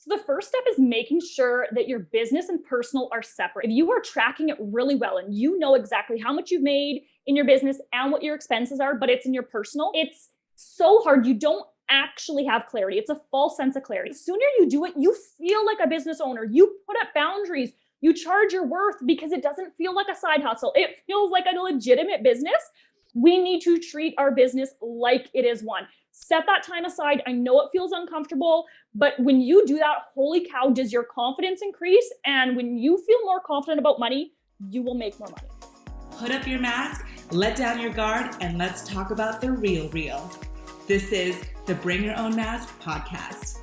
So the first step is making sure that your business and personal are separate. If you are tracking it really well and you know exactly how much you've made in your business and what your expenses are, but it's in your personal, it's so hard. You don't actually have clarity. It's a false sense of clarity. The sooner you do it, you feel like a business owner. You put up boundaries. You charge your worth because it doesn't feel like a side hustle. It feels like a legitimate business. We need to treat our business like it is one. Set that time aside. I know it feels uncomfortable, but when you do that, holy cow, does your confidence increase? And when you feel more confident about money, you will make more money. Put up your mask, let down your guard, and let's talk about the real. This is the Bring Your Own Mask podcast.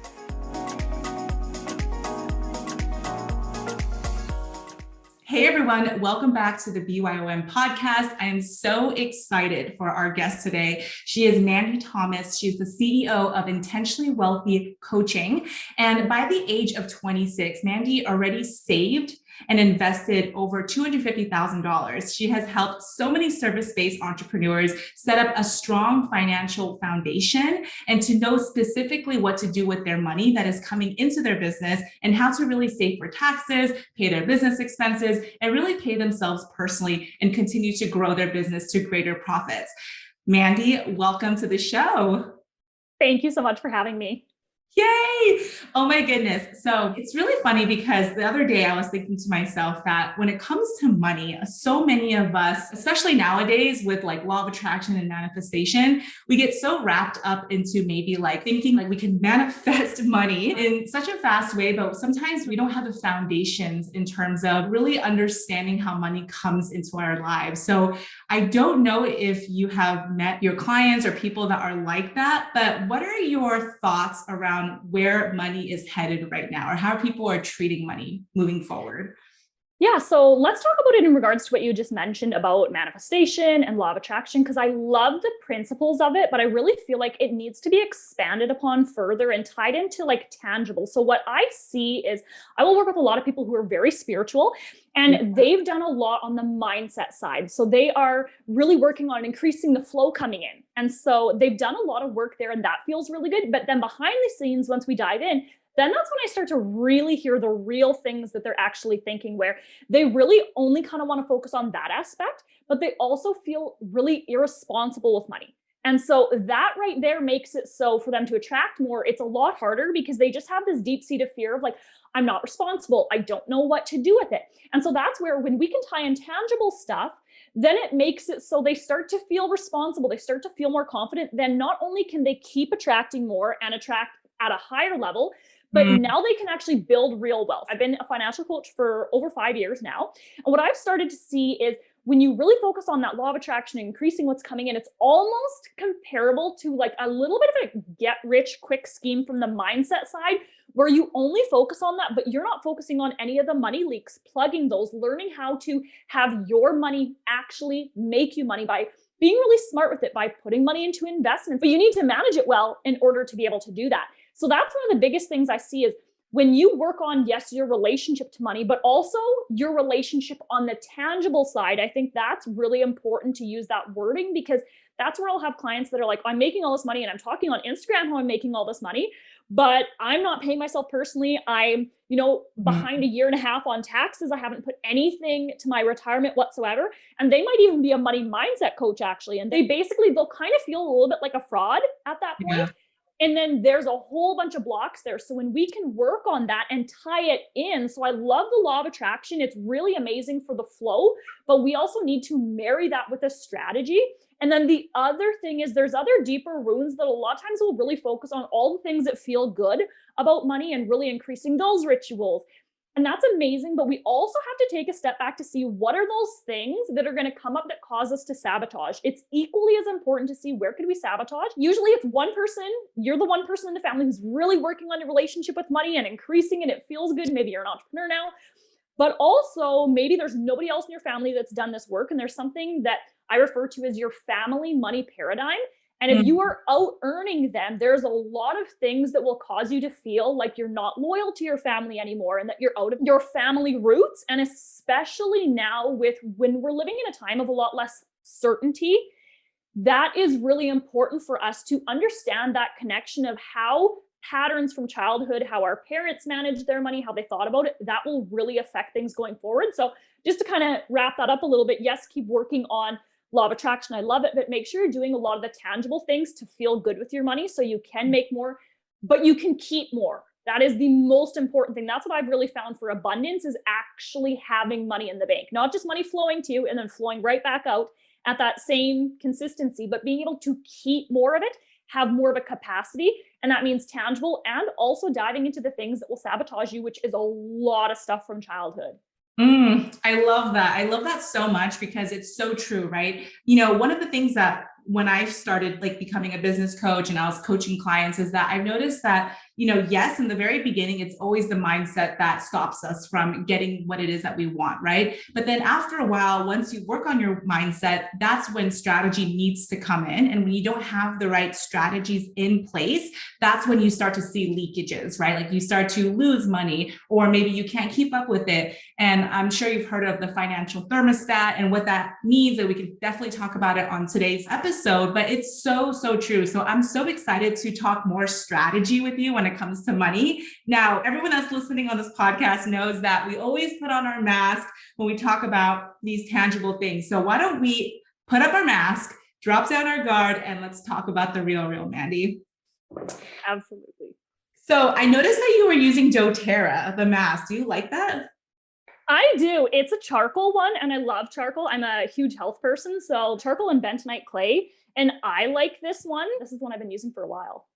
Hey everyone, welcome back to the BYOM podcast. I am so excited for our guest today. She is Mandyy Thomas. She's the CEO of Intentionally Wealthy Coaching. And by the age of 26, Mandyy already saved and invested over $250,000. She has helped so many service-based entrepreneurs set up a strong financial foundation and to know specifically what to do with their money that is coming into their business and how to really save for taxes, pay their business expenses, and really pay themselves personally and continue to grow their business to greater profits. Mandyy, welcome to the show. Thank you so much for having me. Yay! Oh my goodness. So it's really funny because the other day I was thinking to myself that when it comes to money, so many of us, especially nowadays with like law of attraction and manifestation, we get so wrapped up into maybe like thinking like we can manifest money in such a fast way, but sometimes we don't have the foundations in terms of really understanding how money comes into our lives. So I don't know if you have met your clients or people that are like that, but what are your thoughts around where money is headed right now or how people are treating money moving forward? Yeah, so let's talk about it in regards to what you just mentioned about manifestation and law of attraction, because I love the principles of it, but I really feel like it needs to be expanded upon further and tied into like tangible. So what I see is I will work with a lot of people who are very spiritual and they've done a lot on the mindset side. So they are really working on increasing the flow coming in. And so they've done a lot of work there and that feels really good. But then behind the scenes, once we dive in, then that's when I start to really hear the real things that they're actually thinking, where they really only kind of want to focus on that aspect, but they also feel really irresponsible with money. And so that right there makes it so for them to attract more, it's a lot harder because they just have this deep-seated fear of like, I'm not responsible. I don't know what to do with it. And so that's where when we can tie intangible stuff, then it makes it so they start to feel responsible. They start to feel more confident. Then not only can they keep attracting more and attract at a higher level, but now they can actually build real wealth. I've been a financial coach for over 5 years now. And what I've started to see is when you really focus on that law of attraction and increasing what's coming in, it's almost comparable to like a little bit of a get rich quick scheme from the mindset side, where you only focus on that, but you're not focusing on any of the money leaks, plugging those, learning how to have your money actually make you money by being really smart with it, by putting money into investments. But you need to manage it well in order to be able to do that. So that's one of the biggest things I see is when you work on, yes, your relationship to money, but also your relationship on the tangible side. I think that's really important to use that wording, because that's where I'll have clients that are like, I'm making all this money and I'm talking on Instagram how I'm making all this money, but I'm not paying myself personally. I'm, behind a year and a half on taxes. I haven't put anything to my retirement whatsoever. And they might even be a money mindset coach actually. And they'll kind of feel a little bit like a fraud at that point. Yeah. And then there's a whole bunch of blocks there. So when we can work on that and tie it in, so I love the law of attraction. It's really amazing for the flow, but we also need to marry that with a strategy. And then the other thing is there's other deeper wounds that a lot of times will really focus on all the things that feel good about money and really increasing those rituals. And that's amazing, but we also have to take a step back to see what are those things that are going to come up that cause us to sabotage. It's equally as important to see where could we sabotage. Usually it's one person, you're the one person in the family who's really working on your relationship with money and increasing and it feels good. Maybe you're an entrepreneur now, but also maybe there's nobody else in your family that's done this work. And there's something that I refer to as your family money paradigm. And if you are out earning them, there's a lot of things that will cause you to feel like you're not loyal to your family anymore and that you're out of your family roots. And especially now when we're living in a time of a lot less certainty, that is really important for us to understand that connection of how patterns from childhood, how our parents managed their money, how they thought about it, that will really affect things going forward. So just to kind of wrap that up a little bit, yes, keep working on law of attraction. I love it, but make sure you're doing a lot of the tangible things to feel good with your money so you can make more, but you can keep more. That is the most important thing. That's what I've really found for abundance, is actually having money in the bank, not just money flowing to you and then flowing right back out at that same consistency, but being able to keep more of it, have more of a capacity. And that means tangible, and also diving into the things that will sabotage you, which is a lot of stuff from childhood. I love that. I love that so much because it's so true, right? One of the things that when I started like becoming a business coach and I was coaching clients is that I've noticed that, yes, in the very beginning, it's always the mindset that stops us from getting what it is that we want, right? But then after a while, once you work on your mindset, that's when strategy needs to come in. And when you don't have the right strategies in place, that's when you start to see leakages, right? Like you start to lose money, or maybe you can't keep up with it. And I'm sure you've heard of the financial thermostat and what that means, and we can definitely talk about it on today's episode, but it's so, so true. So I'm so excited to talk more strategy with you when it comes to money. Now, everyone that's listening on this podcast knows that we always put on our mask when we talk about these tangible things. So why don't we put up our mask, drop down our guard, and let's talk about the real Mandyy. Absolutely. So I noticed that you were using doTERRA, the mask. Do you like that? I do. It's a charcoal one, and I love charcoal. I'm a huge health person, so charcoal and bentonite clay, and I like this one. This is one I've been using for a while.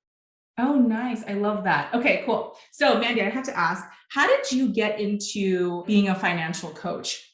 Oh, nice. I love that. Okay, cool. So Mandyy, I have to ask, how did you get into being a financial coach?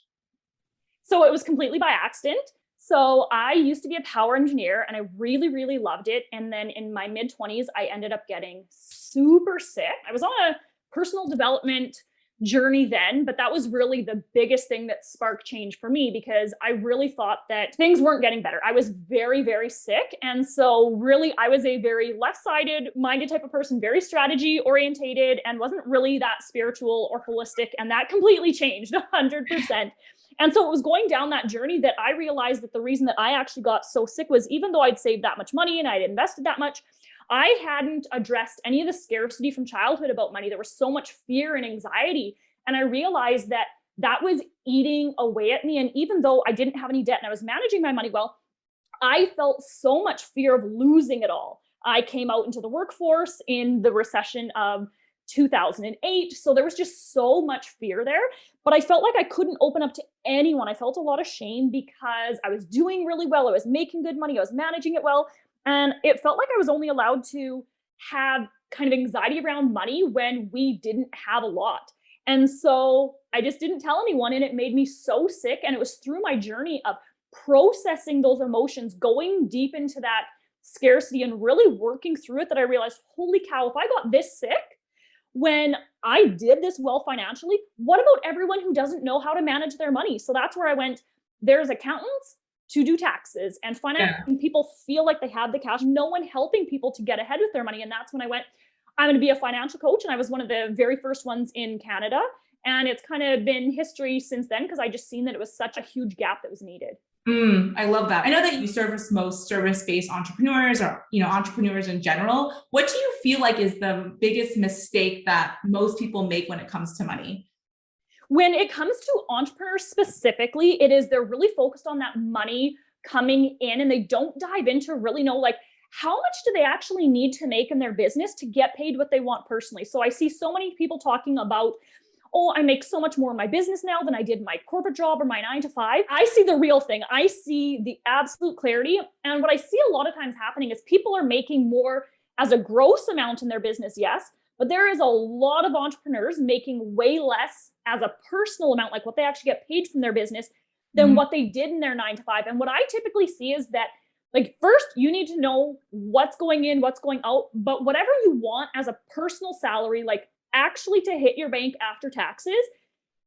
So it was completely by accident. So I used to be a power engineer and I really, really loved it. And then in my mid 20s, I ended up getting super sick. I was on a personal development journey then, but that was really the biggest thing that sparked change for me, because I really thought that things weren't getting better. I was very, very sick. And so really, I was a very left-sided minded type of person, very strategy orientated, and wasn't really that spiritual or holistic. And that completely changed 100%. And so it was going down that journey that I realized that the reason that I actually got so sick was, even though I'd saved that much money and I'd invested that much, I hadn't addressed any of the scarcity from childhood about money. There was so much fear and anxiety. And I realized that that was eating away at me. And even though I didn't have any debt and I was managing my money well, I felt so much fear of losing it all. I came out into the workforce in the recession of 2008. So there was just so much fear there, but I felt like I couldn't open up to anyone. I felt a lot of shame because I was doing really well. I was making good money. I was managing it well. And it felt like I was only allowed to have kind of anxiety around money when we didn't have a lot. And so I just didn't tell anyone, and it made me so sick. And it was through my journey of processing those emotions, going deep into that scarcity and really working through it, that I realized, holy cow, if I got this sick when I did this well financially, what about everyone who doesn't know how to manage their money? So that's where I went. There's accountants to do taxes and finance, and people feel like they have the cash, no one helping people to get ahead with their money. And that's when I went, I'm going to be a financial coach. And I was one of the very first ones in Canada. And it's kind of been history since then, because I just seen that it was such a huge gap that was needed. I love that. I know that you service most service-based entrepreneurs, or entrepreneurs in general. What do you feel like is the biggest mistake that most people make when it comes to money? When it comes to entrepreneurs specifically, it is they're really focused on that money coming in, and they don't dive into really know, like, how much do they actually need to make in their business to get paid what they want personally. So I see so many people talking about, oh, I make so much more in my business now than I did my corporate job or my 9 to 5. I see the real thing. I see the absolute clarity. And what I see a lot of times happening is people are making more as a gross amount in their business, yes, but there is a lot of entrepreneurs making way less as a personal amount, like what they actually get paid from their business, than what they did in their 9 to 5. And what I typically see is that, like, first, you need to know what's going in, what's going out, but whatever you want as a personal salary, like actually to hit your bank after taxes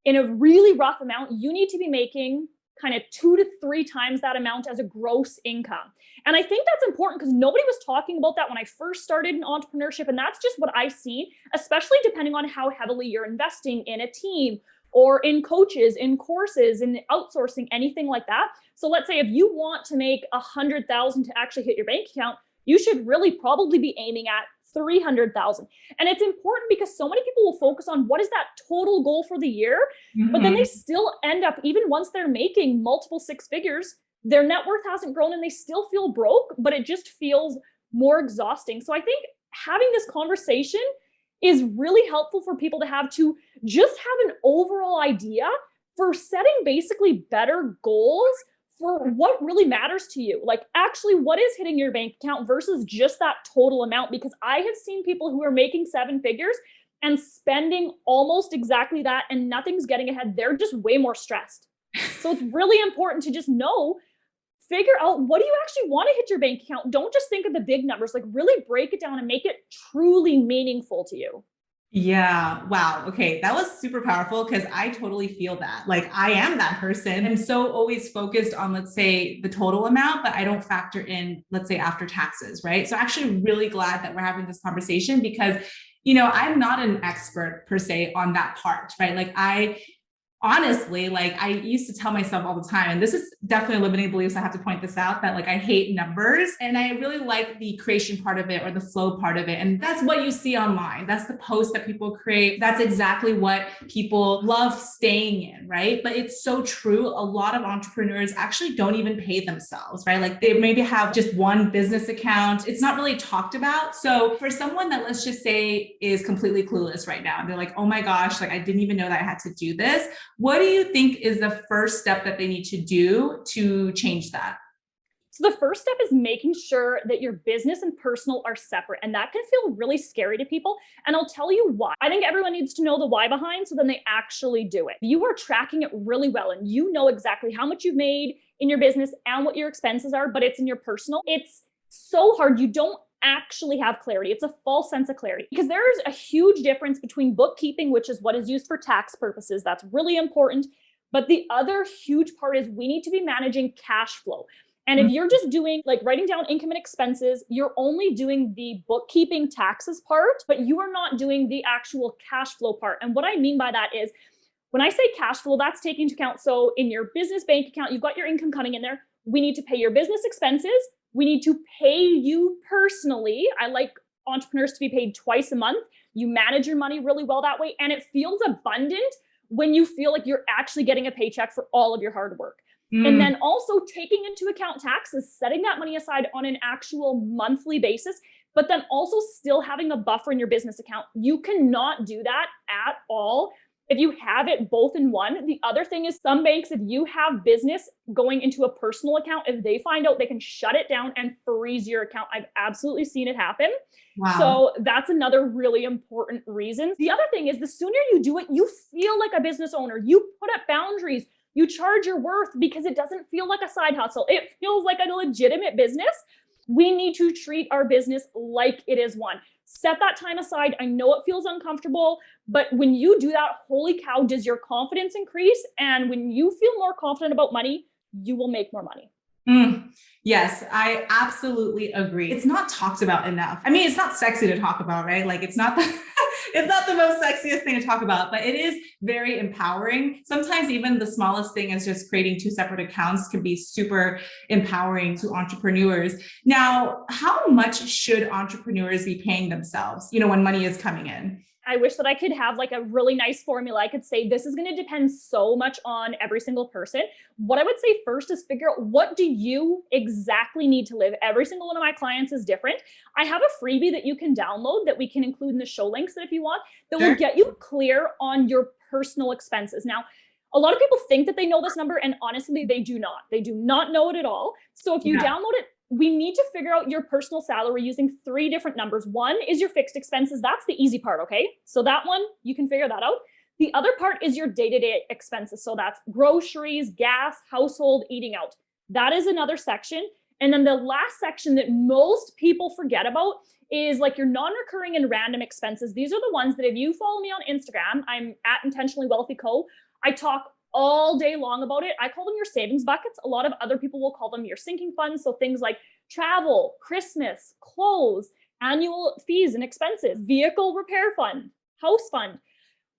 in a really rough amount, you need to be making kind of 2 to 3 times that amount as a gross income. And I think that's important because nobody was talking about that when I first started in entrepreneurship. And that's just what I've seen, especially depending on how heavily you're investing in a team or in coaches, in courses, in outsourcing, anything like that. So let's say if you want to make 100,000 to actually hit your bank account, you should really probably be aiming at 300,000. And it's important because so many people will focus on what is that total goal for the year, but then they Mhm. still end up, even once they're making multiple six figures, their net worth hasn't grown and they still feel broke, but it just feels more exhausting. So I think having this conversation is really helpful for people to just have an overall idea for setting basically better goals for what really matters to you. Like, actually, what is hitting your bank account versus just that total amount? Because I have seen people who are making seven figures and spending almost exactly that and nothing's getting ahead. They're just way more stressed. So it's really important to just figure out, what do you actually want to hit your bank account? Don't just think of the big numbers, like really break it down and make it truly meaningful to you. Yeah. Wow. Okay. That was super powerful because I totally feel that. Like, I am that person. I'm so always focused on, let's say, the total amount, but I don't factor in, let's say, after taxes. Right. So actually really glad that we're having this conversation because, I'm not an expert per se on that part. Right. Like, honestly, like, I used to tell myself all the time, and this is definitely a limiting belief, so I have to point this out, that like I hate numbers and I really like the creation part of it or the flow part of it. And that's what you see online. That's the post that people create. That's exactly what people love staying in, right? But it's so true. A lot of entrepreneurs actually don't even pay themselves, right? Like, they maybe have just one business account. It's not really talked about. So for someone that, let's just say, is completely clueless right now, and they're like, oh my gosh, like I didn't even know that I had to do this. What do you think is the first step that they need to do to change that? So the first step is making sure that your business and personal are separate. And that can feel really scary to people. And I'll tell you why. I think everyone needs to know the why behind so then they actually do it. You are tracking it really well and you know exactly how much you've made in your business and what your expenses are, but it's in your personal. It's so hard. You don't actually have clarity. It's a false sense of clarity because there's a huge difference between bookkeeping, which is what is used for tax purposes. That's really important. But the other huge part is we need to be managing cash flow. And if you're just doing like writing down income and expenses, you're only doing the bookkeeping taxes part, but you are not doing the actual cash flow part. And what I mean by that is when I say cash flow, that's taking into account. So in your business bank account, you've got your income coming in there. We need to pay your business expenses. We need to pay you personally. I like entrepreneurs to be paid twice a month. You manage your money really well that way. And it feels abundant when you feel like you're actually getting a paycheck for all of your hard work. And then also taking into account taxes, setting that money aside on an actual monthly basis, but then also still having a buffer in your business account. You cannot do that at all if you have it both in one. The other thing is some banks, if you have business going into a personal account, if they find out, they can shut it down and freeze your account. I've absolutely seen it happen. Wow. So that's another really important reason. The other thing is the sooner you do it, you feel like a business owner. You put up boundaries. You charge your worth because it doesn't feel like a side hustle. It feels like a legitimate business. We need to treat our business like it is one. Set that time aside. I know it feels uncomfortable, but when you do that, holy cow, does your confidence increase? And when you feel more confident about money, you will make more money. Yes, I absolutely agree. It's not talked about enough. I mean, it's not sexy to talk about, right? Like, it's not it's not the most sexiest thing to talk about, but it is very empowering. Sometimes even the smallest thing as just creating two separate accounts can be super empowering to entrepreneurs. Now, how much should entrepreneurs be paying themselves, when money is coming in? I wish that I could have like a really nice formula. I could say this is going to depend so much on every single person. What I would say first is figure out, what do you exactly need to live? Every single one of my clients is different. I have a freebie that you can download that we can include in the show links that if you want, that will get you clear on your personal expenses. Now, a lot of people think that they know this number, and honestly, they do not. They do not know it at all. So if you download it, we need to figure out your personal salary using three different numbers. One is your fixed expenses. That's the easy part, okay? So that one, you can figure that out. The other part is your day-to-day expenses. So that's groceries, gas, household, eating out. That is another section. And then the last section that most people forget about is like your non-recurring and random expenses. These are the ones that if you follow me on Instagram, I'm at Intentionally Wealthy Co. I talk all day long about it. I call them your savings buckets. A lot of other people will call them your sinking funds. So things like travel, Christmas, clothes, annual fees and expenses, vehicle repair fund, house fund.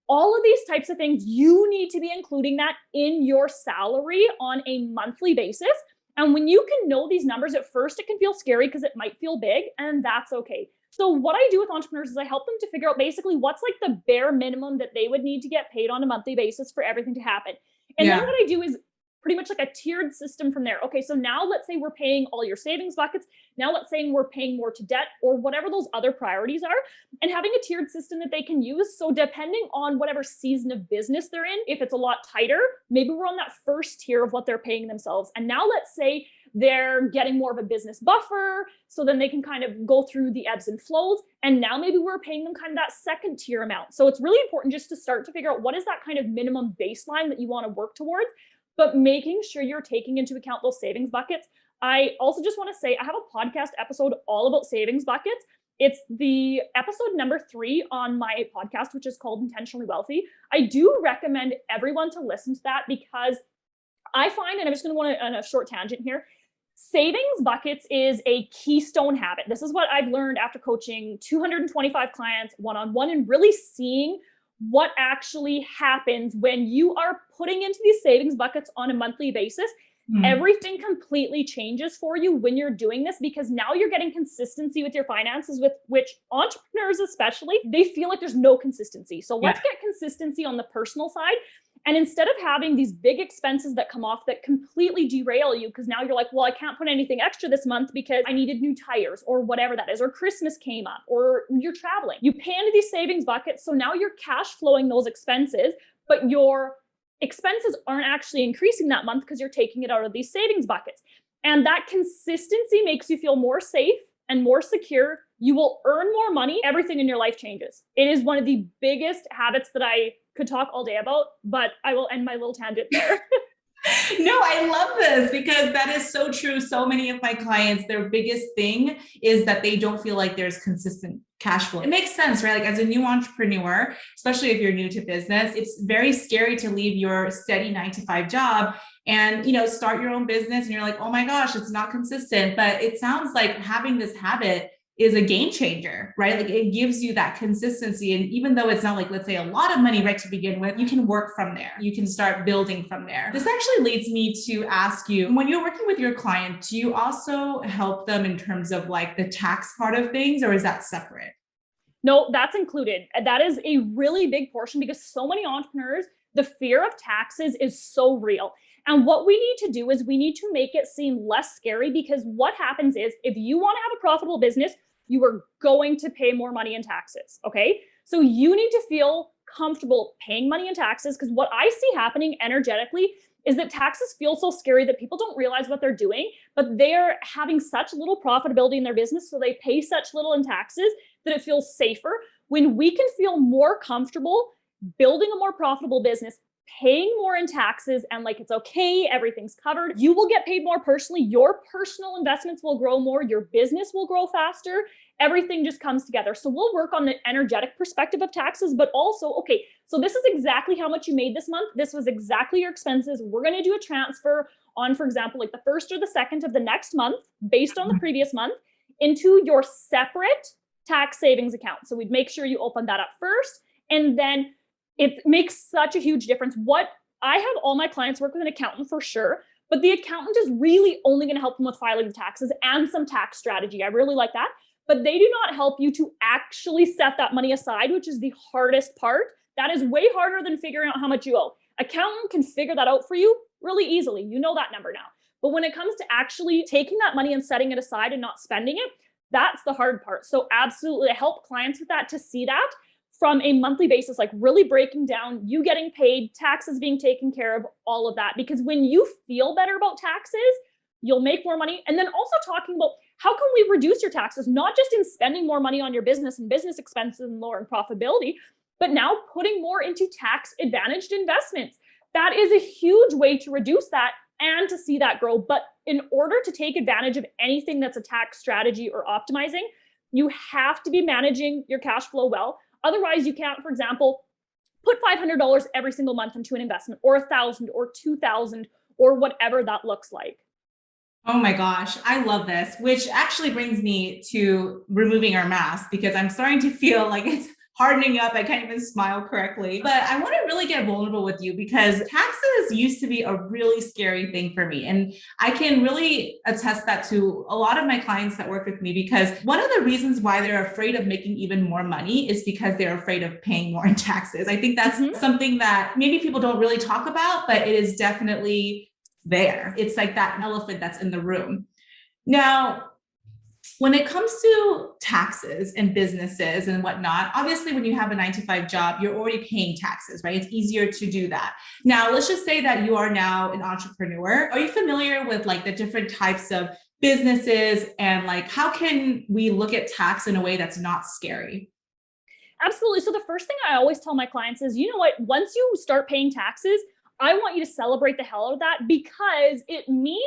All of these types of things, you need to be including that in your salary on a monthly basis. And when you can know these numbers, at first it can feel scary because it might feel big, and that's okay. So what I do with entrepreneurs is I help them to figure out basically what's like the bare minimum that they would need to get paid on a monthly basis for everything to happen. And then Yeah. what I do is pretty much like a tiered system from there. Okay, so now let's say we're paying all your savings buckets. Now let's say we're paying more to debt or whatever those other priorities are, and having a tiered system that they can use. So depending on whatever season of business they're in, if it's a lot tighter, maybe we're on that first tier of what they're paying themselves. And now let's say they're getting more of a business buffer so then they can kind of go through the ebbs and flows, and now maybe we're paying them kind of that second tier amount. So it's really important just to start to figure out what is that kind of minimum baseline that you want to work towards, but making sure you're taking into account those savings buckets. I also just want to say I have a podcast episode all about savings buckets. It's the episode number 3 on my podcast, which is called Intentionally Wealthy. I do recommend everyone to listen to that because I find, and I'm just going to go on a short tangent here, savings buckets is a keystone habit. This is what I've learned after coaching 225 clients one-on-one and really seeing what actually happens when you are putting into these savings buckets on a monthly basis. Everything completely changes for you when you're doing this, because now you're getting consistency with your finances, with which entrepreneurs especially, they feel like there's no consistency. So let's get consistency on the personal side. And instead of having these big expenses that come off that completely derail you, because now you're like, well, I can't put anything extra this month because I needed new tires or whatever that is, or Christmas came up, or you're traveling. You pay into these savings buckets. So now you're cash flowing those expenses, but your expenses aren't actually increasing that month because you're taking it out of these savings buckets. And that consistency makes you feel more safe and more secure. You will earn more money. Everything in your life changes. It is one of the biggest habits that I could talk all day about, but I will end my little tangent there. No, I love this because that is so true. So many of my clients, their biggest thing is that they don't feel like there's consistent cash flow. It makes sense, right? Like as a new entrepreneur, especially if you're new to business, it's very scary to leave your steady 9-to-5 job and, start your own business. And you're like, oh my gosh, it's not consistent. But it sounds like having this habit is a game changer, right? Like it gives you that consistency. And even though it's not like, let's say, a lot of money right to begin with, you can work from there. You can start building from there. This actually leads me to ask you, when you're working with your client, do you also help them in terms of like the tax part of things, or is that separate? No, that's included. That is a really big portion because so many entrepreneurs, the fear of taxes is so real. And what we need to do is we need to make it seem less scary, because what happens is if you want to have a profitable business, you are going to pay more money in taxes. Okay. So you need to feel comfortable paying money in taxes, because what I see happening energetically is that taxes feel so scary that people don't realize what they're doing, but they're having such little profitability in their business. So they pay such little in taxes that it feels safer. When we can feel more comfortable building a more profitable business, paying more in taxes, and like it's okay, everything's covered, you will get paid more personally. Your personal investments will grow more. Your business will grow faster. Everything just comes together. So we'll work on the energetic perspective of taxes, but also, okay, so this is exactly how much you made this month. This was exactly your expenses. We're going to do a transfer on, for example, like the 1st or the 2nd of the next month, based on the previous month, into your separate tax savings account. So we'd make sure you open that up first, and then it makes such a huge difference. What I have all my clients work with an accountant for sure, but the accountant is really only going to help them with filing the taxes and some tax strategy. I really like that. But they do not help you to actually set that money aside, which is the hardest part. That is way harder than figuring out how much you owe. Accountant can figure that out for you really easily. You know that number now. But when it comes to actually taking that money and setting it aside and not spending it, that's the hard part. So absolutely, I help clients with that, to see that from a monthly basis, like really breaking down you getting paid, taxes being taken care of, all of that. Because when you feel better about taxes, you'll make more money. And then also talking about how can we reduce your taxes, not just in spending more money on your business and business expenses and lowering profitability, but now putting more into tax advantaged investments. That is a huge way to reduce that and to see that grow. But in order to take advantage of anything that's a tax strategy or optimizing, you have to be managing your cash flow well. Otherwise, you can't, for example, put $500 every single month into an investment, or $1,000 or $2,000 or whatever that looks like. Oh my gosh, I love this, which actually brings me to removing our mask, because I'm starting to feel like it's hardening up. I can't even smile correctly. But I want to really get vulnerable with you because taxes used to be a really scary thing for me. And I can really attest that to a lot of my clients that work with me, because one of the reasons why they're afraid of making even more money is because they're afraid of paying more in taxes. I think that's something that maybe people don't really talk about, but it is definitely there. It's like that elephant that's in the room. Now, when it comes to taxes and businesses and whatnot, obviously when you have a 9-to-5 job, you're already paying taxes, right? It's easier to do that. Now, let's just say that you are now an entrepreneur. Are you familiar with like the different types of businesses, and like how can we look at tax in a way that's not scary? Absolutely. So the first thing I always tell my clients is, you know what, once you start paying taxes, I want you to celebrate the hell out of that, because it means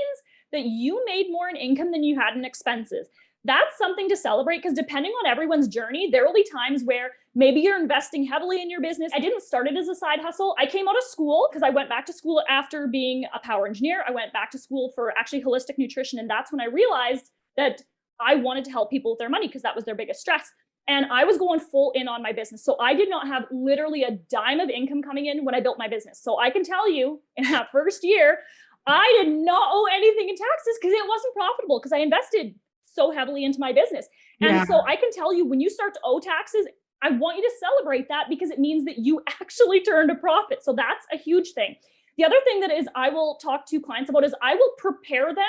that you made more in income than you had in expenses. That's something to celebrate, because depending on everyone's journey, there will be times where maybe you're investing heavily in your business. I didn't start it as a side hustle. I came out of school because I went back to school after being a power engineer. I went back to school for actually holistic nutrition. And that's when I realized that I wanted to help people with their money, because that was their biggest stress. And I was going full in on my business. So I did not have literally a dime of income coming in when I built my business. So I can tell you, in that first year, I did not owe anything in taxes because it wasn't profitable, because I invested so heavily into my business. And so I can tell you, when you start to owe taxes, I want you to celebrate that, because it means that you actually turned a profit. So that's a huge thing. The other thing that is I will talk to clients about is I will prepare them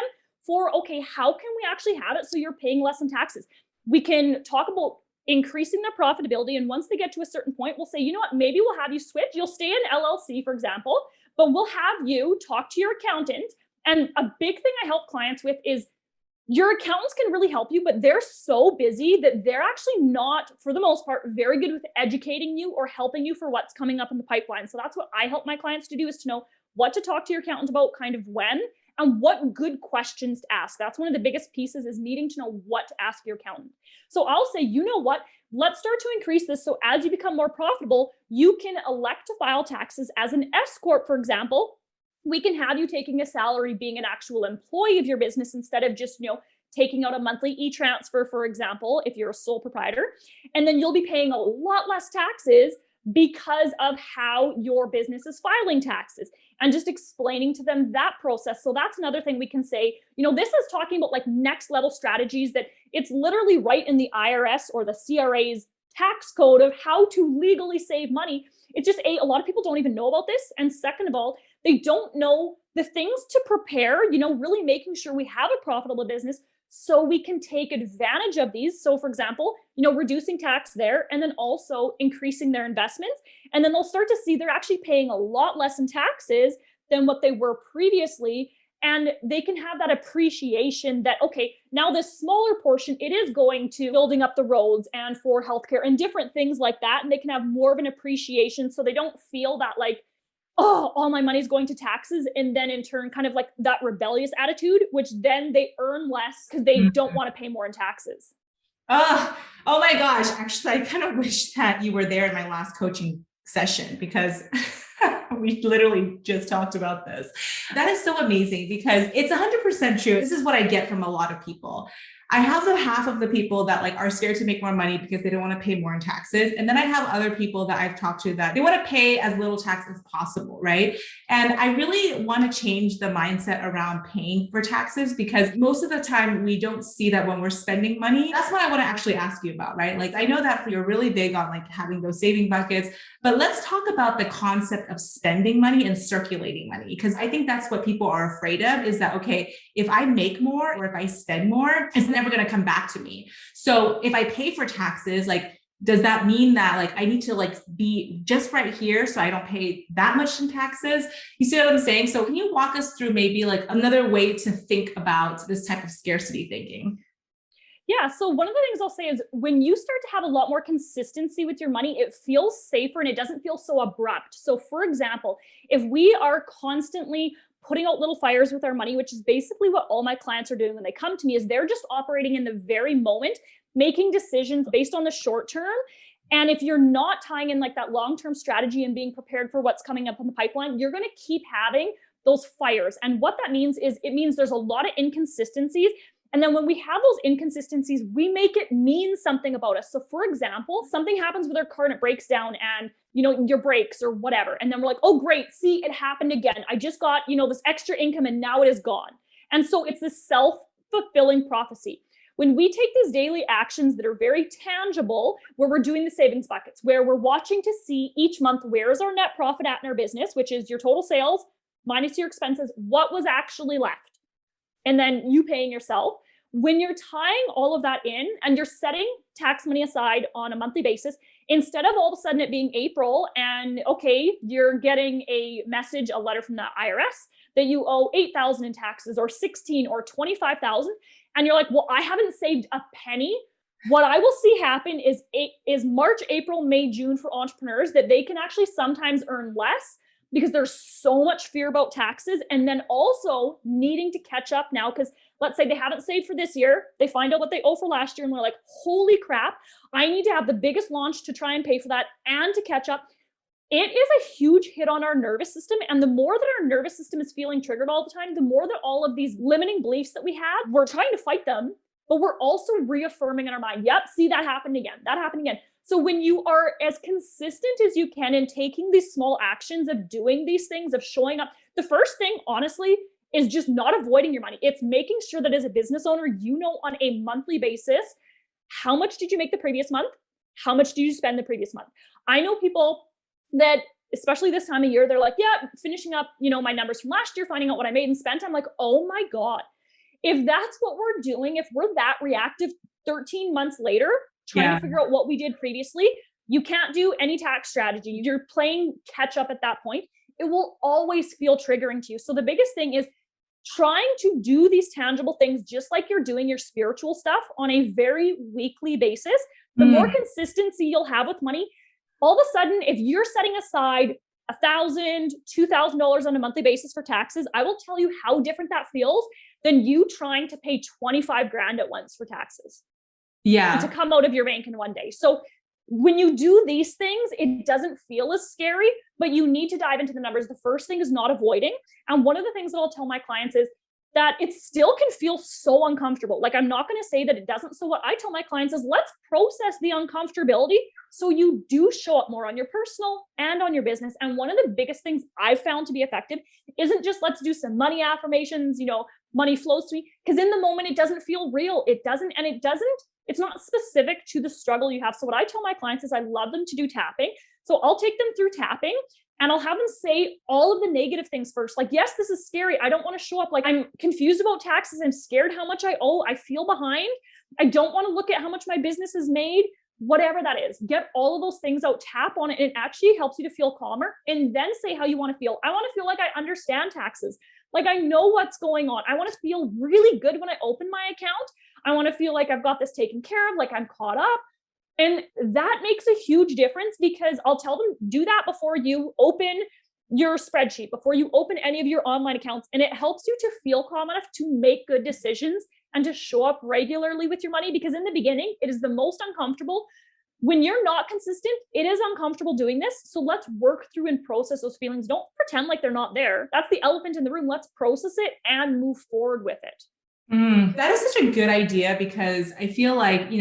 for, okay, how can we actually have it so you're paying less in taxes? We can talk about increasing their profitability. And once they get to a certain point, we'll say, you know what, maybe we'll have you switch. You'll stay in LLC, for example, but we'll have you talk to your accountant. And a big thing I help clients with is your accountants can really help you, but they're so busy that they're actually not, for the most part, very good with educating you or helping you for what's coming up in the pipeline. So that's what I help my clients to do, is to know what to talk to your accountant about, kind of when, and what good questions to ask. That's one of the biggest pieces, is needing to know what to ask your accountant. So I'll say, you know what, let's start to increase this. So as you become more profitable, you can elect to file taxes as an S Corp, for example. We can have you taking a salary, being an actual employee of your business, instead of just, taking out a monthly e-transfer, for example, if you're a sole proprietor. And then you'll be paying a lot less taxes because of how your business is filing taxes, and just explaining to them that process. So that's another thing we can say, this is talking about like next level strategies that it's literally right in the IRS or the CRA's tax code of how to legally save money. It's just a lot of people don't even know about this. And second of all, they don't know the things to prepare, really making sure we have a profitable business so we can take advantage of these. So for example, reducing tax there, and then also increasing their investments. And then they'll start to see they're actually paying a lot less in taxes than what they were previously. And they can have that appreciation that, okay, now this smaller portion, it is going to building up the roads and for healthcare and different things like that. And they can have more of an appreciation, so they don't feel that like, oh, all my money is going to taxes. And then in turn, kind of like that rebellious attitude, which then they earn less because they don't want to pay more in taxes. Oh my gosh. Actually, I kind of wish that you were there in my last coaching session, because we literally just talked about this. That is so amazing, because it's 100% true. This is what I get from a lot of people. I have the half of the people that like are scared to make more money because they don't want to pay more in taxes. And then I have other people that I've talked to that they want to pay as little tax as possible, right? And I really want to change the mindset around paying for taxes, because most of the time we don't see that when we're spending money. That's what I want to actually ask you about, right? Like, I know that you're really big on like having those saving buckets, but let's talk about the concept of spending money and circulating money, because I think that's what people are afraid of, is that, okay, if I make more or if I spend more, it's never going to come back to me. So if I pay for taxes, like, does that mean that like I need to like be just right here so I don't pay that much in taxes? You see what I'm saying? So can you walk us through maybe like another way to think about this type of scarcity thinking? Yeah. So one of the things I'll say is, when you start to have a lot more consistency with your money, it feels safer and it doesn't feel so abrupt. So for example, if we are constantly putting out little fires with our money, which is basically what all my clients are doing when they come to me, is they're just operating in the very moment, making decisions based on the short term. And if you're not tying in like that long-term strategy and being prepared for what's coming up in the pipeline, you're going to keep having those fires. And what that means is, it means there's a lot of inconsistencies. And then when we have those inconsistencies, we make it mean something about us. So for example, something happens with our car and it breaks down and, your brakes or whatever. And then we're like, oh, great. See, it happened again. I just got, this extra income and now it is gone. And so it's this self-fulfilling prophecy. When we take these daily actions that are very tangible, where we're doing the savings buckets, where we're watching to see each month, where is our net profit at in our business, which is your total sales minus your expenses, what was actually left? And then you paying yourself. When you're tying all of that in and you're setting tax money aside on a monthly basis, instead of all of a sudden it being April and okay, you're getting a message, a letter from the IRS that you owe 8,000 in taxes or 16 or 25,000. And you're like, well, I haven't saved a penny. What I will see happen is March, April, May, June for entrepreneurs that they can actually sometimes earn less because there's so much fear about taxes. And then also needing to catch up now, because let's say they haven't saved for this year. They find out what they owe for last year and they're like, holy crap, I need to have the biggest launch to try and pay for that and to catch up. It is a huge hit on our nervous system. And the more that our nervous system is feeling triggered all the time, the more that all of these limiting beliefs that we had, we're trying to fight them, but we're also reaffirming in our mind, yep, see, that happened again. That happened again. So when you are as consistent as you can in taking these small actions of doing these things, of showing up, the first thing, honestly, is just not avoiding your money. It's making sure that as a business owner, on a monthly basis, how much did you make the previous month? How much did you spend the previous month? I know people that, especially this time of year, they're like, yeah, finishing up, my numbers from last year, finding out what I made and spent. I'm like, oh my God, if that's what we're doing, if we're that reactive 13 months later, trying to figure out what we did previously, you can't do any tax strategy. You're playing catch up at that point. It will always feel triggering to you. So the biggest thing is trying to do these tangible things, just like you're doing your spiritual stuff on a very weekly basis. The more consistency you'll have with money, all of a sudden, if you're setting aside $1,000, $2,000 on a monthly basis for taxes, I will tell you how different that feels than you trying to pay 25 grand at once for taxes. Yeah. To come out of your bank in one day. So when you do these things, it doesn't feel as scary, but you need to dive into the numbers. The first thing is not avoiding. And one of the things that I'll tell my clients is that it still can feel so uncomfortable. Like, I'm not going to say that it doesn't. So what I tell my clients is let's process the uncomfortability so you do show up more on your personal and on your business. And one of the biggest things I've found to be effective isn't just let's do some money affirmations, money flows to me. Because in the moment, it doesn't feel real. It's not specific to the struggle you have. So what I tell my clients is I love them to do tapping. So I'll take them through tapping and I'll have them say all of the negative things first. Like, yes, this is scary. I don't want to show up. Like, I'm confused about taxes. I'm scared how much I owe. I feel behind. I don't want to look at how much my business has made, whatever that is. Get all of those things out, tap on it. And it actually helps you to feel calmer, and then say how you want to feel. I want to feel like I understand taxes. Like, I know what's going on. I want to feel really good when I open my account. I want to feel like I've got this taken care of, like I'm caught up. And that makes a huge difference, because I'll tell them, do that before you open your spreadsheet, before you open any of your online accounts. And it helps you to feel calm enough to make good decisions and to show up regularly with your money. Because in the beginning, it is the most uncomfortable. When you're not consistent, it is uncomfortable doing this. So let's work through and process those feelings. Don't pretend like they're not there. That's the elephant in the room. Let's process it and move forward with it. That is such a good idea, because I feel like,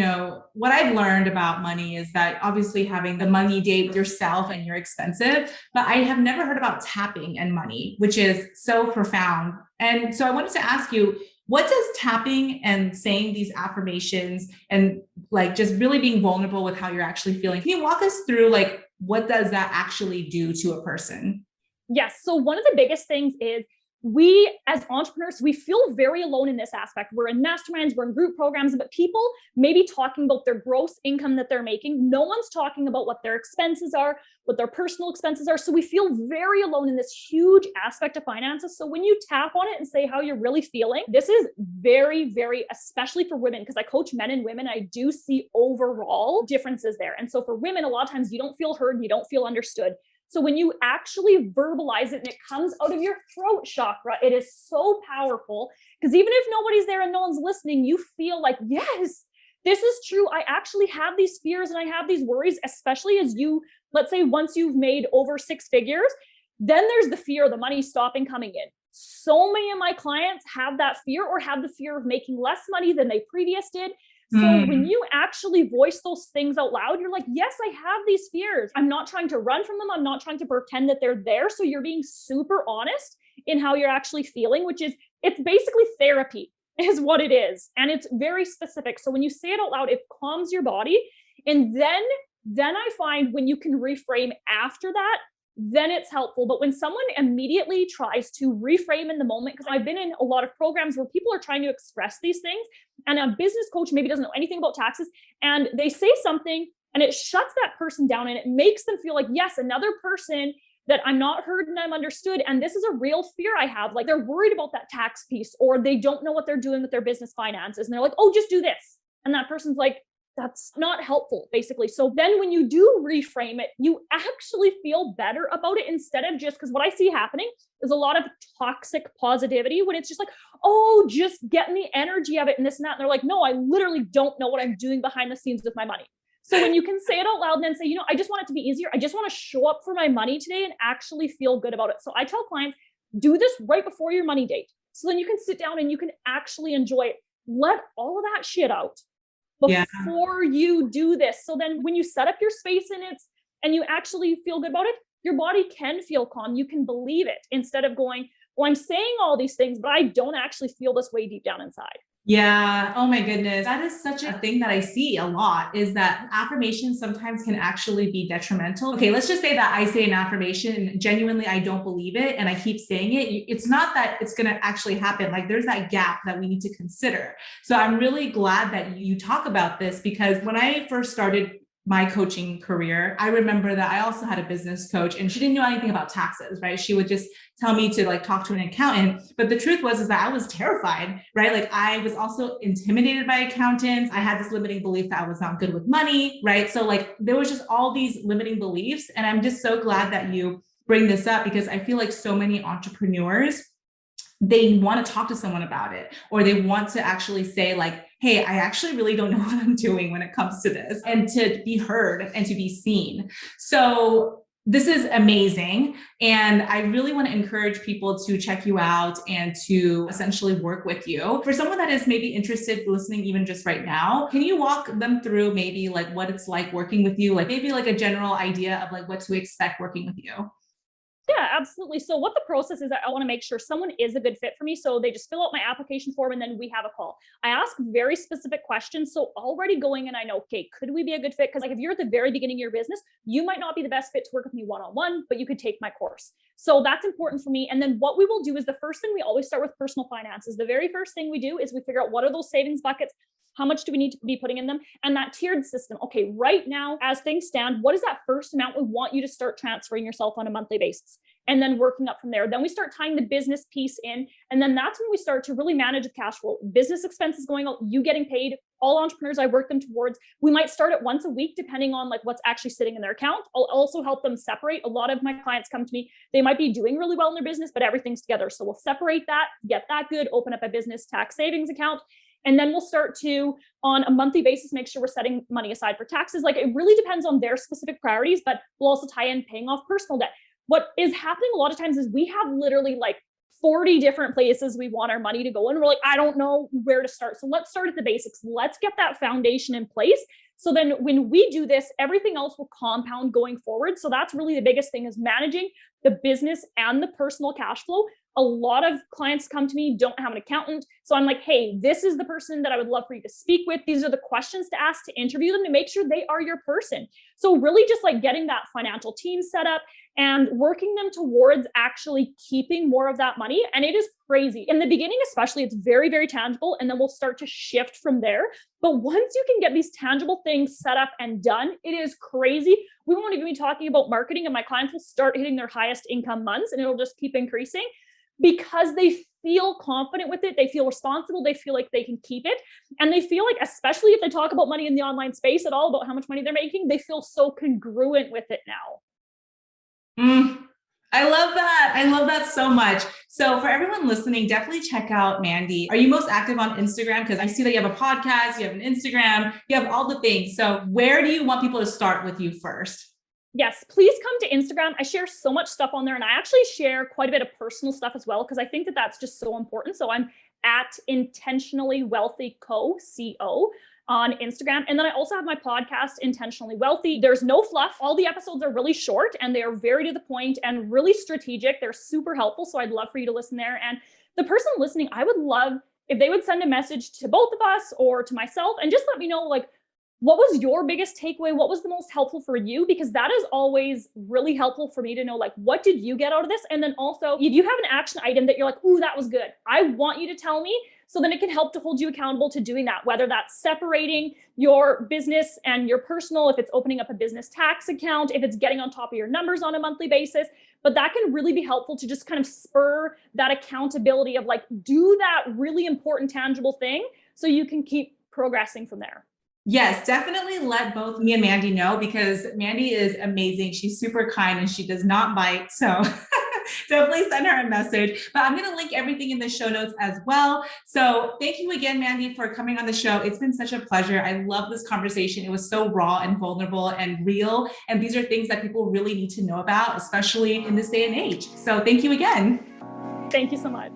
what I've learned about money is that obviously having the money date with yourself and you're expensive, but I have never heard about tapping and money, which is so profound. And so I wanted to ask you, what does tapping and saying these affirmations and like just really being vulnerable with how you're actually feeling? Can you walk us through like, what does that actually do to a person? Yes. So one of the biggest things is we as entrepreneurs, we feel very alone in this aspect. We're in masterminds, we're in group programs, but people may be talking about their gross income that they're making. No one's talking about what their expenses are, what their personal expenses are. So we feel very alone in this huge aspect of finances. So when you tap on it and say how you're really feeling, this is very, very, especially for women, because I coach men and women, I do see overall differences there. And so for women, a lot of times you don't feel heard, you don't feel understood. So when you actually verbalize it and it comes out of your throat chakra, it is so powerful, because even if nobody's there and no one's listening, you feel like, yes, this is true. I actually have these fears and I have these worries, especially as you, let's say once you've made over 6 figures, then there's the fear of the money stopping coming in. So many of my clients have that fear or have the fear of making less money than they previous did. So when you actually voice those things out loud, you're like, yes, I have these fears. I'm not trying to run from them. I'm not trying to pretend that they're there. So you're being super honest in how you're actually feeling, which is, it's basically therapy is what it is. And it's very specific. So when you say it out loud, it calms your body. And then I find when you can reframe after that, then it's helpful. But when someone immediately tries to reframe in the moment, because I've been in a lot of programs where people are trying to express these things, and a business coach maybe doesn't know anything about taxes, and they say something and it shuts that person down and it makes them feel like, yes, another person that I'm not heard and I'm understood. And this is a real fear I have. Like they're worried about that tax piece, or they don't know what they're doing with their business finances. And they're like, oh, just do this. And that person's like, that's not helpful, basically. So then when you do reframe it, you actually feel better about it instead of just, because what I see happening is a lot of toxic positivity when it's just like, oh, just getting the energy of it and this and that. And they're like, no, I literally don't know what I'm doing behind the scenes with my money. So when you can say it out loud and then say, you know, I just want it to be easier. I just want to show up for my money today and actually feel good about it. So I tell clients, do this right before your money date. So then you can sit down and you can actually enjoy it. Let all of that shit out before you do this. So then when you set up your space in it and you actually feel good about it, your body can feel calm. You can believe it instead of going, well, I'm saying all these things, but I don't actually feel this way deep down inside. Yeah. Oh my goodness. That is such a thing that I see a lot, is that affirmations sometimes can actually be detrimental. Okay, let's just say that I say an affirmation and genuinely I don't believe it and I keep saying it. It's not that it's going to actually happen. Like there's that gap that we need to consider. So I'm really glad that you talk about this, because when I first started my coaching career, I remember that I also had a business coach and she didn't know anything about taxes, right? She would just tell me to like talk to an accountant. But the truth was, is that I was terrified, right? Like I was also intimidated by accountants. I had this limiting belief that I was not good with money, right? So like there was just all these limiting beliefs. And I'm just so glad that you bring this up, because I feel like so many entrepreneurs, they want to talk to someone about it, or they want to actually say like, hey, I actually really don't know what I'm doing when it comes to this, and to be heard and to be seen. So this is amazing. And I really want to encourage people to check you out and to essentially work with you. For someone that is maybe interested listening even just right now, can you walk them through maybe like what it's like working with you? Like maybe like a general idea of like what to expect working with you? Yeah, absolutely. So what the process is, I want to make sure someone is a good fit for me. So they just fill out my application form and then we have a call. I ask very specific questions. So already going in, I know, okay, could we be a good fit? Because like if you're at the very beginning of your business, you might not be the best fit to work with me one-on-one, but you could take my course. So that's important for me. And then what we will do is, the first thing, we always start with personal finances. The very first thing we do is we figure out what are those savings buckets. How much do we need to be putting in them? And that tiered system. Okay, right now, as things stand, what is that first amount we want you to start transferring yourself on a monthly basis? And then working up from there. Then we start tying the business piece in. And then that's when we start to really manage the cash flow. Business expenses going out, you getting paid. All entrepreneurs, I work them towards. We might start at once a week, depending on like what's actually sitting in their account. I'll also help them separate. A lot of my clients come to me, they might be doing really well in their business, but everything's together. So we'll separate that, get that good, open up a business tax savings account. And then we'll start to, on a monthly basis, make sure we're setting money aside for taxes. Like it really depends on their specific priorities, but we'll also tie in paying off personal debt. What is happening a lot of times is we have literally like 40 different places we want our money to go. And we're like, I don't know where to start. So let's start at the basics. Let's get that foundation in place. So then when we do this, everything else will compound going forward. So that's really the biggest thing, is managing the business and the personal cash flow. A lot of clients come to me, don't have an accountant. So I'm like, hey, this is the person that I would love for you to speak with. These are the questions to ask to interview them to make sure they are your person. So really just like getting that financial team set up and working them towards actually keeping more of that money. And it is crazy. In the beginning, especially, it's very, very tangible. And then we'll start to shift from there. But once you can get these tangible things set up and done, it is crazy. We won't even be talking about marketing, and my clients will start hitting their highest income months, and it'll just keep increasing because they feel confident with it. They feel responsible. They feel like they can keep it. And they feel like, especially if they talk about money in the online space at all, about how much money they're making, they feel so congruent with it now. I love that. I love that so much. So for everyone listening, definitely check out Mandyy. Are you most active on Instagram? Because I see that you have a podcast, you have an Instagram, you have all the things. So where do you want people to start with you first? Yes, please come to Instagram. I share so much stuff on there, and I actually share quite a bit of personal stuff as well because I think that that's just so important. So I'm at Intentionally Wealthy Co on Instagram. And then I also have my podcast, Intentionally Wealthy. There's no fluff. All the episodes are really short and they are very to the point and really strategic. They're super helpful. So I'd love for you to listen there. And the person listening, I would love if they would send a message to both of us or to myself and just let me know, like, what was your biggest takeaway? What was the most helpful for you? Because that is always really helpful for me to know, like, what did you get out of this? And then also, if you have an action item that you're like, ooh, that was good, I want you to tell me so then it can help to hold you accountable to doing that, whether that's separating your business and your personal, if it's opening up a business tax account, if it's getting on top of your numbers on a monthly basis. But that can really be helpful to just kind of spur that accountability of like, do that really important, tangible thing so you can keep progressing from there. Yes, definitely let both me and Mandy know because Mandy is amazing. She's super kind and she does not bite. So definitely send her a message. But I'm going to link everything in the show notes as well. So thank you again, Mandy, for coming on the show. It's been such a pleasure. I love this conversation. It was so raw and vulnerable and real. And these are things that people really need to know about, especially in this day and age. So thank you again. Thank you so much.